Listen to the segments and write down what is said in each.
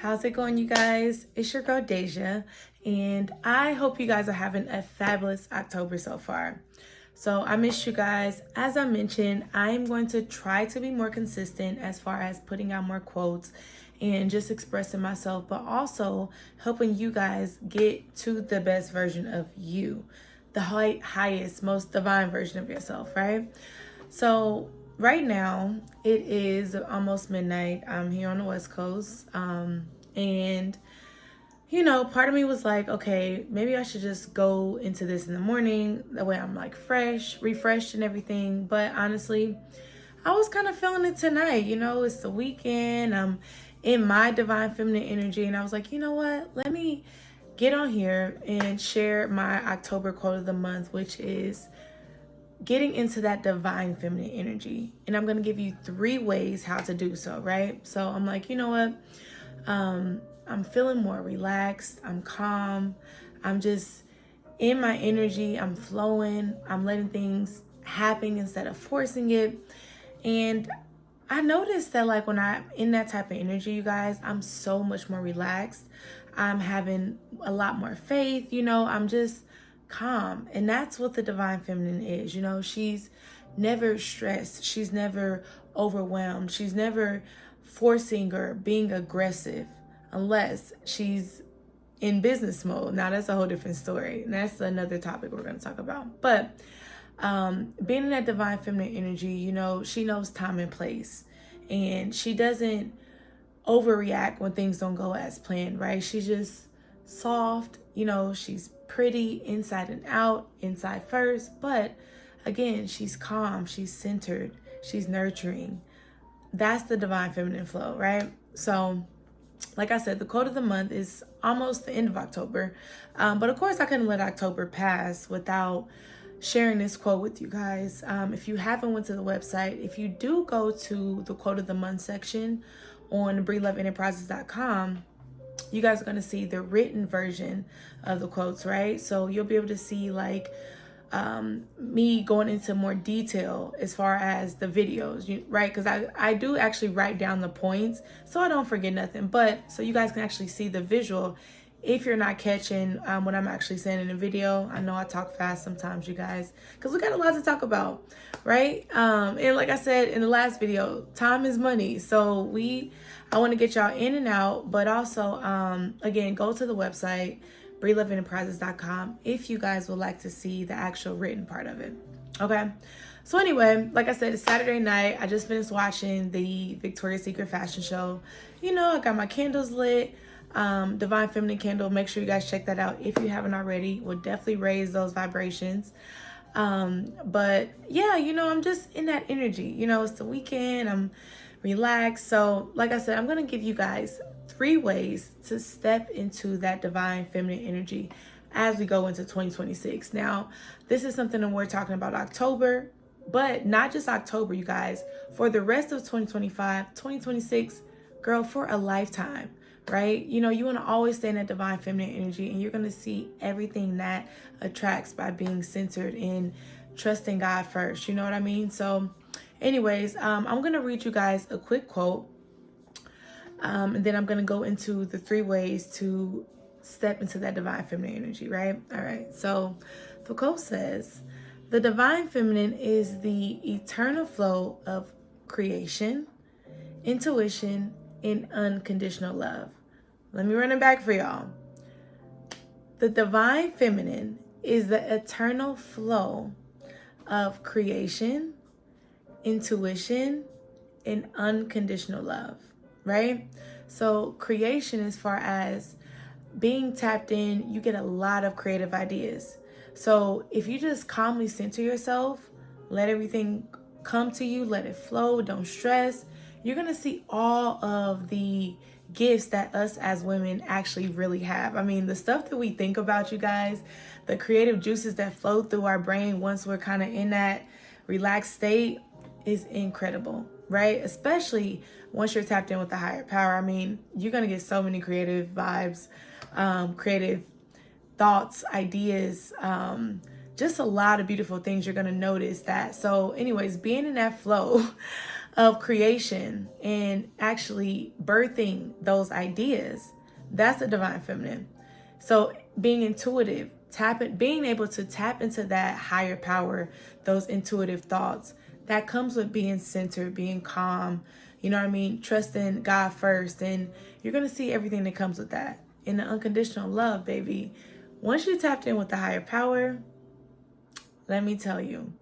How's it going, you guys? It's your girl Deja, and I hope you guys are having a fabulous October so far. So I missed you guys. As I mentioned, I'm going to try to be more consistent as far as putting out more quotes and just expressing myself, but also helping you guys get to the best version of you, the highest, most divine version of yourself, right? So right now it is almost midnight. I'm here on the West Coast, and part of me was like, okay, maybe I should just go into this in the morning. That way I'm like fresh, refreshed, and everything. But honestly, I was kind of feeling it tonight. It's the weekend. I'm in my divine feminine energy, and I was like, you know what? Let me get on here and share my October quote of the month, which is getting into that divine feminine energy. And I'm going to give you 3 ways how to do so, right? So I'm like, you know what? I'm feeling more relaxed. I'm calm. I'm just in my energy. I'm flowing. I'm letting things happen instead of forcing it. And I noticed that like when I'm in that type of energy, you guys, I'm so much more relaxed. I'm having a lot more faith. I'm just calm. And that's what the divine feminine is. She's never stressed. She's never overwhelmed. She's never forcing or being aggressive unless she's in business mode. Now that's a whole different story. And that's another topic we're going to talk about. But being in that divine feminine energy, she knows time and place, and she doesn't overreact when things don't go as planned, right? She's just soft, she's pretty inside and out, inside first, but again, she's calm, she's centered, she's nurturing. That's the divine feminine flow, right? So like I said, the quote of the month is almost the end of October, but of course I couldn't let October pass without sharing this quote with you guys. If you haven't went to the website, if you do go to the quote of the month section on BreeLoveEnterprises.com, you guys are going to see the written version of the quotes, right? So you'll be able to see like me going into more detail as far as the videos, right? Because I do actually write down the points so I don't forget nothing, but so you guys can actually see the visual if you're not catching what I'm actually saying in the video. I know I talk fast sometimes, you guys, because we got a lot to talk about, right? And like I said in the last video, time is money. So I want to get y'all in and out, but also, again, go to the website, BreeLoveEnterprises.com, if you guys would like to see the actual written part of it. Okay. So anyway, like I said, it's Saturday night. I just finished watching the Victoria's Secret fashion show. I got my candles lit. Divine Feminine candle. Make sure you guys check that out if you haven't already. Will definitely raise those vibrations. But yeah, I'm just in that energy. It's the weekend. I'm relaxed. So like I said, I'm going to give you guys 3 ways to step into that divine feminine energy as we go into 2026. Now, this is something that we're talking about October, but not just October, you guys. For the rest of 2025, 2026, girl, for a lifetime. Right? You want to always stay in that divine feminine energy, and you're going to see everything that attracts by being centered in trusting God first. You know what I mean? So anyways, I'm going to read you guys a quick quote. And then I'm going to go into the 3 ways to step into that divine feminine energy, right? All right. So the quote says, "The divine feminine is the eternal flow of creation, intuition, and unconditional love." Let me run it back for y'all. The divine feminine is the eternal flow of creation, intuition, and unconditional love, right? So creation, as far as being tapped in, you get a lot of creative ideas. So if you just calmly center yourself, let everything come to you, let it flow, don't stress, you're going to see all of the gifts that us as women actually really have. I mean, the stuff that we think about, you guys, the creative juices that flow through our brain once we're kind of in that relaxed state is incredible, right? Especially once you're tapped in with the higher power. I mean, you're going to get so many creative vibes, creative thoughts, ideas, just a lot of beautiful things you're going to notice that. So anyways, being in that flow of creation and actually birthing those ideas. That's the divine feminine. So being intuitive, being able to tap into that higher power, those intuitive thoughts, that comes with being centered, being calm, you know what I mean? Trusting God first. And you're going to see everything that comes with that. In the unconditional love, baby. Once you tapped in with the higher power, let me tell you,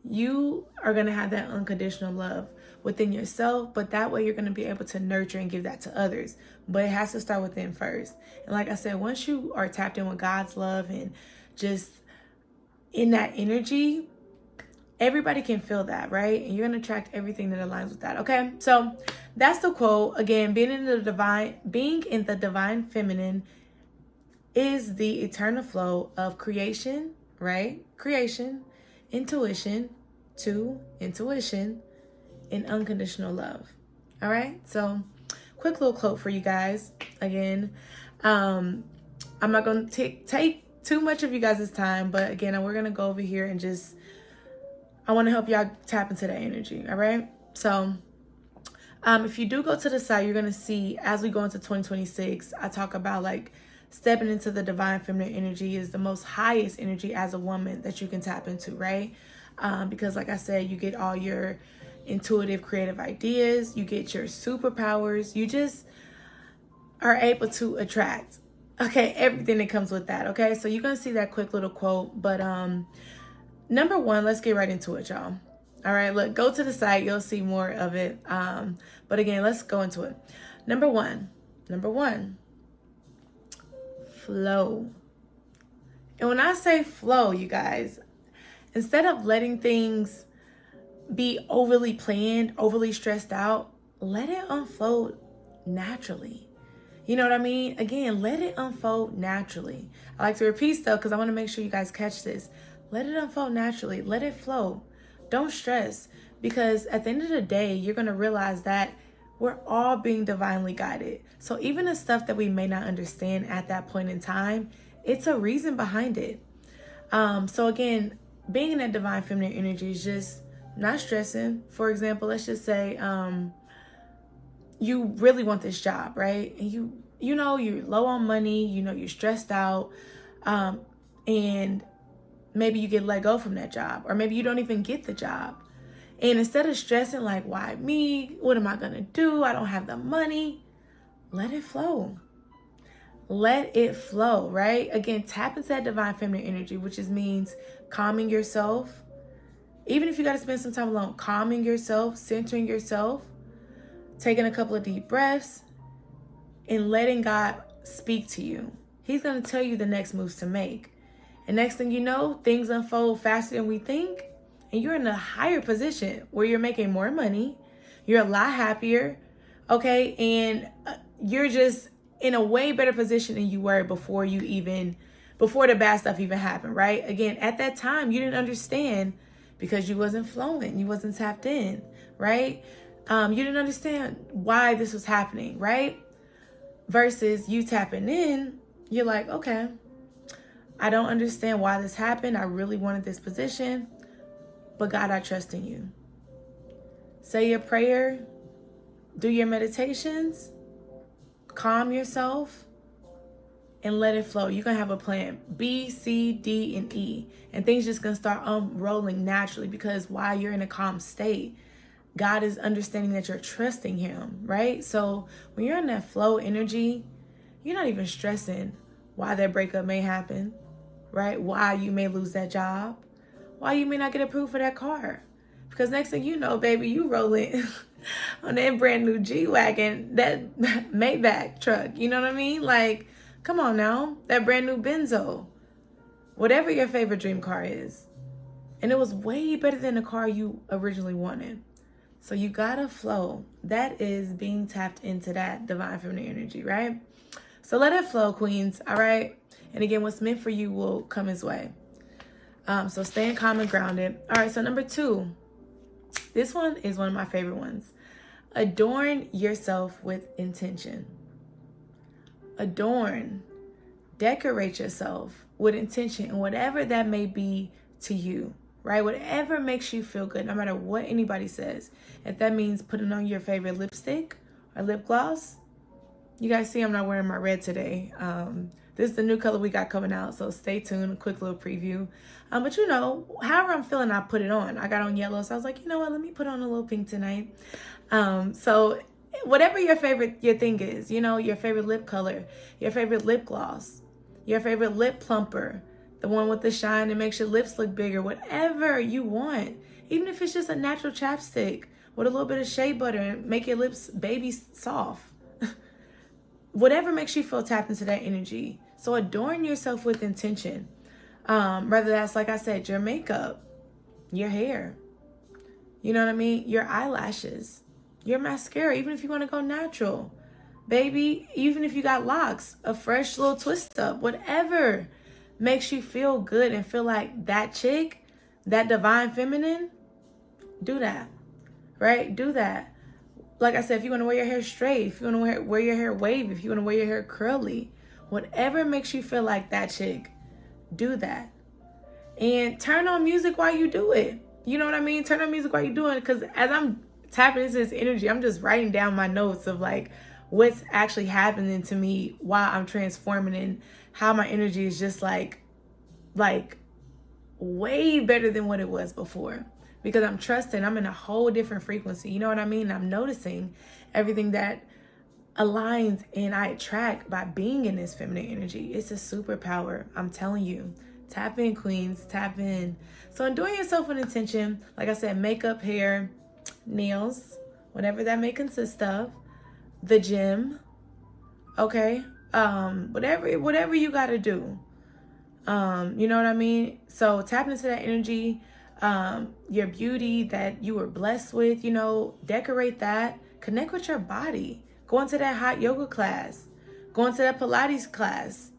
you are going to have that unconditional love within yourself, but that way you're going to be able to nurture and give that to others. But it has to start within first. And like I said, once you are tapped in with God's love and just in that energy, everybody can feel that, right? And you're going to attract everything that aligns with that. Okay. So that's the quote. Again, being in the divine feminine is the eternal flow of creation, right? Creation, intuition, and unconditional love. All right. So quick little quote for you guys. Again, I'm not going to take too much of you guys' time, but again, we're going to go over here and just, I want to help y'all tap into that energy. All right. So if you do go to the site, you're going to see as we go into 2026, I talk about like stepping into the divine feminine energy is the most highest energy as a woman that you can tap into, right? Because like I said, you get all your intuitive, creative ideas, you get your superpowers, you just are able to attract, okay, everything that comes with that, okay? So you're going to see that quick little quote, but number one, let's get right into it, y'all. All right, look, go to the site, you'll see more of it. But again, let's go into it. Number one, flow. And when I say flow, you guys, instead of letting things be overly planned, overly stressed out, let it unfold naturally. You know what I mean? Again, let it unfold naturally. I like to repeat stuff because I want to make sure you guys catch this. Let it unfold naturally. Let it flow. Don't stress, because at the end of the day, you're going to realize that we're all being divinely guided. So even the stuff that we may not understand at that point in time, it's a reason behind it. So again, being in that divine feminine energy is just not stressing. For example, let's just say you really want this job, right? And you know you're low on money, you know you're stressed out, and maybe you get let go from that job, or maybe you don't even get the job. And instead of stressing like, why me? What am I gonna do? I don't have the money. Let it flow. Let it flow, right? Again, tap into that divine feminine energy, which means calming yourself. Even if you got to spend some time alone, calming yourself, centering yourself, taking a couple of deep breaths, and letting God speak to you. He's going to tell you the next moves to make. And next thing you know, things unfold faster than we think. And you're in a higher position where you're making more money. You're a lot happier. Okay. And you're just in a way better position than you were before the bad stuff even happened, right? Again, at that time, you didn't understand because you wasn't flowing. You wasn't tapped in, right? You didn't understand why this was happening, right? Versus you tapping in, you're like, okay, I don't understand why this happened. I really wanted this position, but God, I trust in you. Say your prayer, do your meditations, calm yourself, and let it flow. You're going to have a plan B, C, D, and E. And things just going to start unrolling naturally, because while you're in a calm state, God is understanding that you're trusting him, right? So when you're in that flow energy, you're not even stressing why that breakup may happen, right? Why you may lose that job, why you may not get approved for that car. Because next thing you know, baby, you rolling on that brand new G-Wagon, that Maybach truck. You know what I mean? Like, come on now, that brand new Benzo, whatever your favorite dream car is. And it was way better than the car you originally wanted. So you gotta flow. That is being tapped into that divine feminine energy, right? So let it flow, queens, all right? And again, what's meant for you will come his way. So staying calm and grounded. All right, so number 2. This one is one of my favorite ones. Adorn yourself with intention. Adorn, decorate yourself with intention, and whatever that may be to you, right? Whatever makes you feel good, no matter what anybody says. If that means putting on your favorite lipstick or lip gloss. You guys see I'm not wearing my red today. This is the new color we got coming out, so stay tuned. A quick little preview. But you know, however I'm feeling, I put it on. I got on yellow, so I was like, you know what, let me put on a little pink tonight. So whatever your thing is, you know, your favorite lip color, your favorite lip gloss, your favorite lip plumper, the one with the shine that makes your lips look bigger, whatever you want. Even if it's just a natural chapstick with a little bit of shea butter and make your lips baby soft. Whatever makes you feel tapped into that energy. So adorn yourself with intention. Whether that's, like I said, your makeup, your hair, you know what I mean? Your eyelashes, your mascara, even if you want to go natural. Baby, even if you got locks, a fresh little twist up, whatever makes you feel good and feel like that chick, that divine feminine, do that, right? Do that. Like I said, if you want to wear your hair straight, if you want to wear your hair wavy, if you want to wear your hair curly, whatever makes you feel like that chick, do that. And turn on music while you do it. You know what I mean? Turn on music while you're doing it. Because as I'm tapping into this energy, I'm just writing down my notes of like what's actually happening to me while I'm transforming, and how my energy is just like way better than what it was before. Because I'm trusting, I'm in a whole different frequency. You know what I mean? I'm noticing everything that aligns and I attract by being in this feminine energy. It's a superpower. I'm telling you. Tap in, queens. Tap in. So doing yourself an intention, like I said, makeup, hair, nails, whatever that may consist of, the gym, okay? Whatever you got to do. You know what I mean? So tap into that energy. Your beauty that you were blessed with, you know, decorate that. Connect with your body. Go into that hot yoga class. Go into that Pilates class.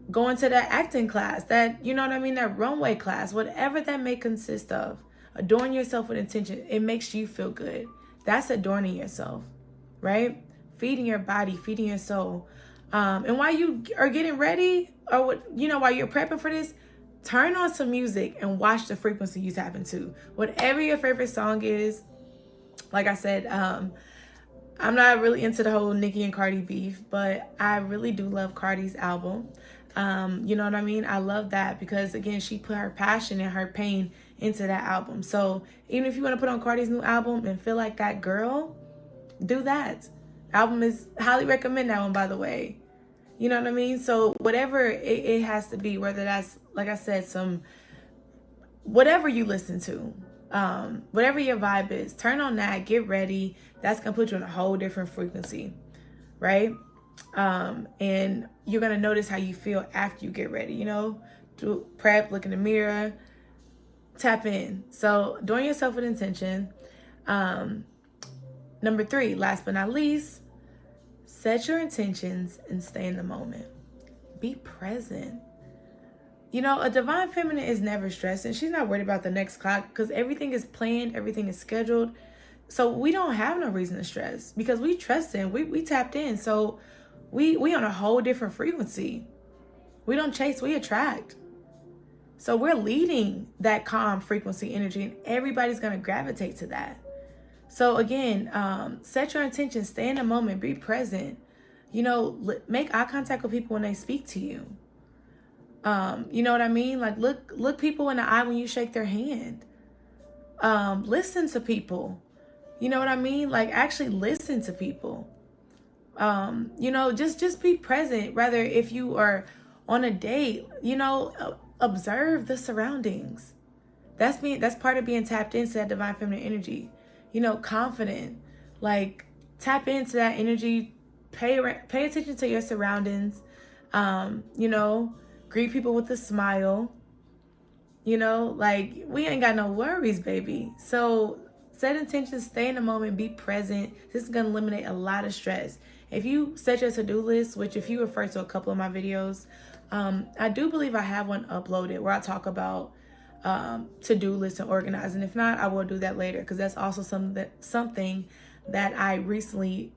Go into that acting class. That, you know what I mean, that runway class. Whatever that may consist of. Adorn yourself with intention. It makes you feel good. That's adorning yourself, right? Feeding your body, feeding your soul. And while you are getting ready, or what, you know, while you're prepping for this, turn on some music and watch the frequency you tap into. Whatever your favorite song is, like I said, I'm not really into the whole Nicki and Cardi beef, but I really do love Cardi's album. You know what I mean? I love that because, again, she put her passion and her pain into that album. So even if you want to put on Cardi's new album and feel like that girl, do that. Album is highly recommend that one, by the way. You know what I mean? So whatever it has to be, whether that's, like I said, whatever you listen to, whatever your vibe is, turn on that, get ready. That's going to put you in a whole different frequency, right? And you're going to notice how you feel after you get ready, you know, to prep, look in the mirror, tap in. So doing yourself with intention. Number 3, last but not least, set your intentions and stay in the moment. Be present. You know, a divine feminine is never stressed, and she's not worried about the next clock because everything is planned, everything is scheduled. So we don't have no reason to stress because we trust in, we tapped in. So we on a whole different frequency. We don't chase, we attract. So we're leading that calm frequency energy, and everybody's going to gravitate to that. So again, set your intention, stay in the moment, be present. You know, make eye contact with people when they speak to you. You know what I mean? Like look people in the eye when you shake their hand. Listen to people. You know what I mean? Like actually listen to people. You know, just be present. Rather, if you are on a date, you know, observe the surroundings. That's part of being tapped into that divine feminine energy. You know, confident. Like tap into that energy. Pay attention to your surroundings. You know, greet people with a smile. You know, like we ain't got no worries, baby. So set intentions, stay in the moment, be present. This is going to eliminate a lot of stress. If you set your to-do list, which if you refer to a couple of my videos, I do believe I have one uploaded where I talk about to-do lists and organizing. If not, I will do that later because that's also something that I recently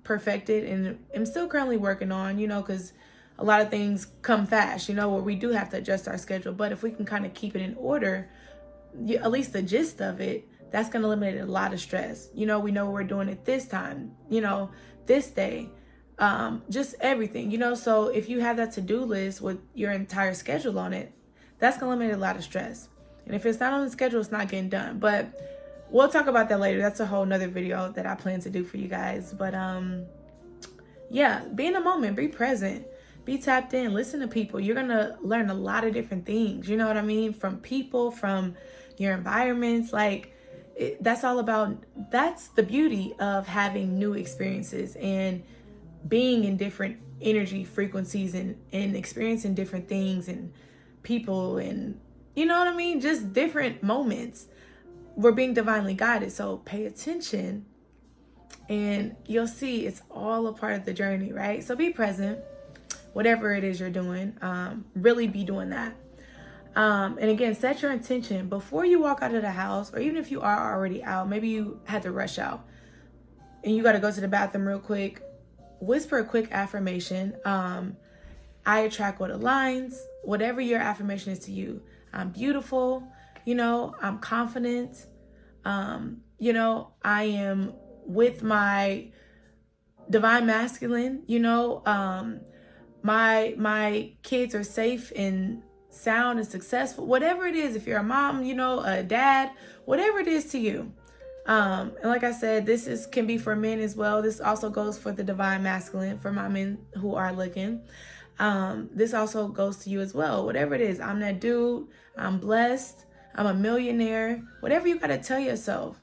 perfected and am still currently working on, you know, because a lot of things come fast, you know, where we do have to adjust our schedule. But if we can kind of keep it in order, at least the gist of it, that's going to eliminate a lot of stress. You know, we know we're doing it this time, you know, this day, just everything, you know. So if you have that to-do list with your entire schedule on it, that's going to eliminate a lot of stress. And if it's not on the schedule, it's not getting done. But we'll talk about that later. That's a whole nother video that I plan to do for you guys. But yeah, be in the moment, be present, be tapped in, listen to people. You're going to learn a lot of different things. You know what I mean? From people, from your environments. Like, that's all about, that's the beauty of having new experiences and being in different energy frequencies and experiencing different things and people and, you know what I mean? Just different moments. We're being divinely guided. So pay attention and you'll see it's all a part of the journey, right? So be present, whatever it is you're doing, really be doing that. And again, set your intention before you walk out of the house, or even if you are already out, maybe you had to rush out and you got to go to the bathroom real quick, whisper a quick affirmation. I attract what aligns, whatever your affirmation is to you. I'm beautiful, you know, I'm confident, you know, I am with my divine masculine, you know, my kids are safe and sound and successful, whatever it is. If you're a mom, you know, a dad, whatever it is to you. And like I said, this can be for men as well. This also goes for the divine masculine, for my men who are looking. This also goes to you as well. Whatever it is, I'm that dude, I'm blessed, I'm a millionaire, whatever you got to tell yourself,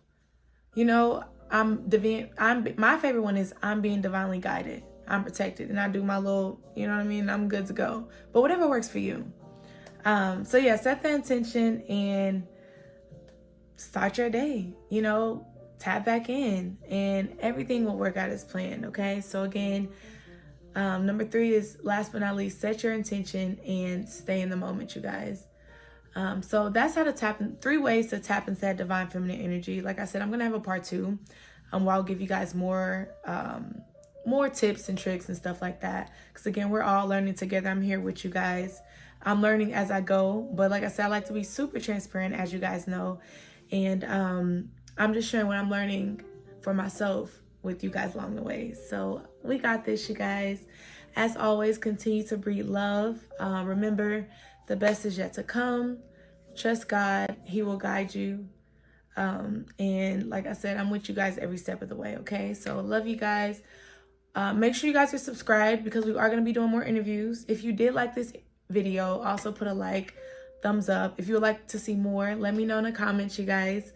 you know, my favorite one is I'm being divinely guided, I'm protected, and I do my little, you know what I mean? I'm good to go, but whatever works for you. So yeah, set the intention and start your day, you know, tap back in and everything will work out as planned. Okay. So again, number 3 is, last but not least, set your intention and stay in the moment, you guys. So that's how to tap in, 3 ways to tap into that divine feminine energy. Like I said, I'm going to have a part 2, where I'll give you guys more tips and tricks and stuff like that. Cause again, we're all learning together. I'm here with you guys. I'm learning as I go, but like I said, I like to be super transparent, as you guys know. And, I'm just sharing what I'm learning for myself with you guys along the way. So we got this, you guys. As always, continue to breed love. Remember, the best is yet to come. Trust God. He will guide you. And like I said, I'm with you guys every step of the way. Okay. So love you guys. Make sure you guys are subscribed because we are going to be doing more interviews. If you did like this video, also put a like, thumbs up. If you would like to see more, let me know in the comments, you guys.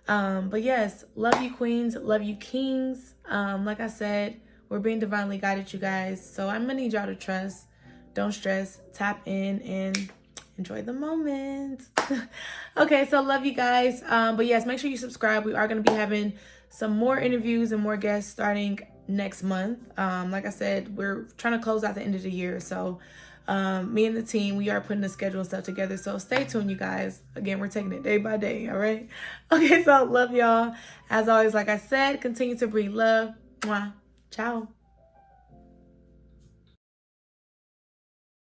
But yes, love you queens, love you kings. Like I said, we're being divinely guided, you guys. So I'm gonna need y'all to trust, don't stress, tap in and enjoy the moment. Okay, so love you guys. But yes, make sure you subscribe. We are gonna be having some more interviews and more guests starting next month. Like I said, we're trying to close out the end of the year. So me and the team, we are putting the schedule and stuff together. So stay tuned, you guys. Again, we're taking it day by day. All right. Okay. So love y'all. As always, like I said, continue to breathe love. Mwah. Ciao.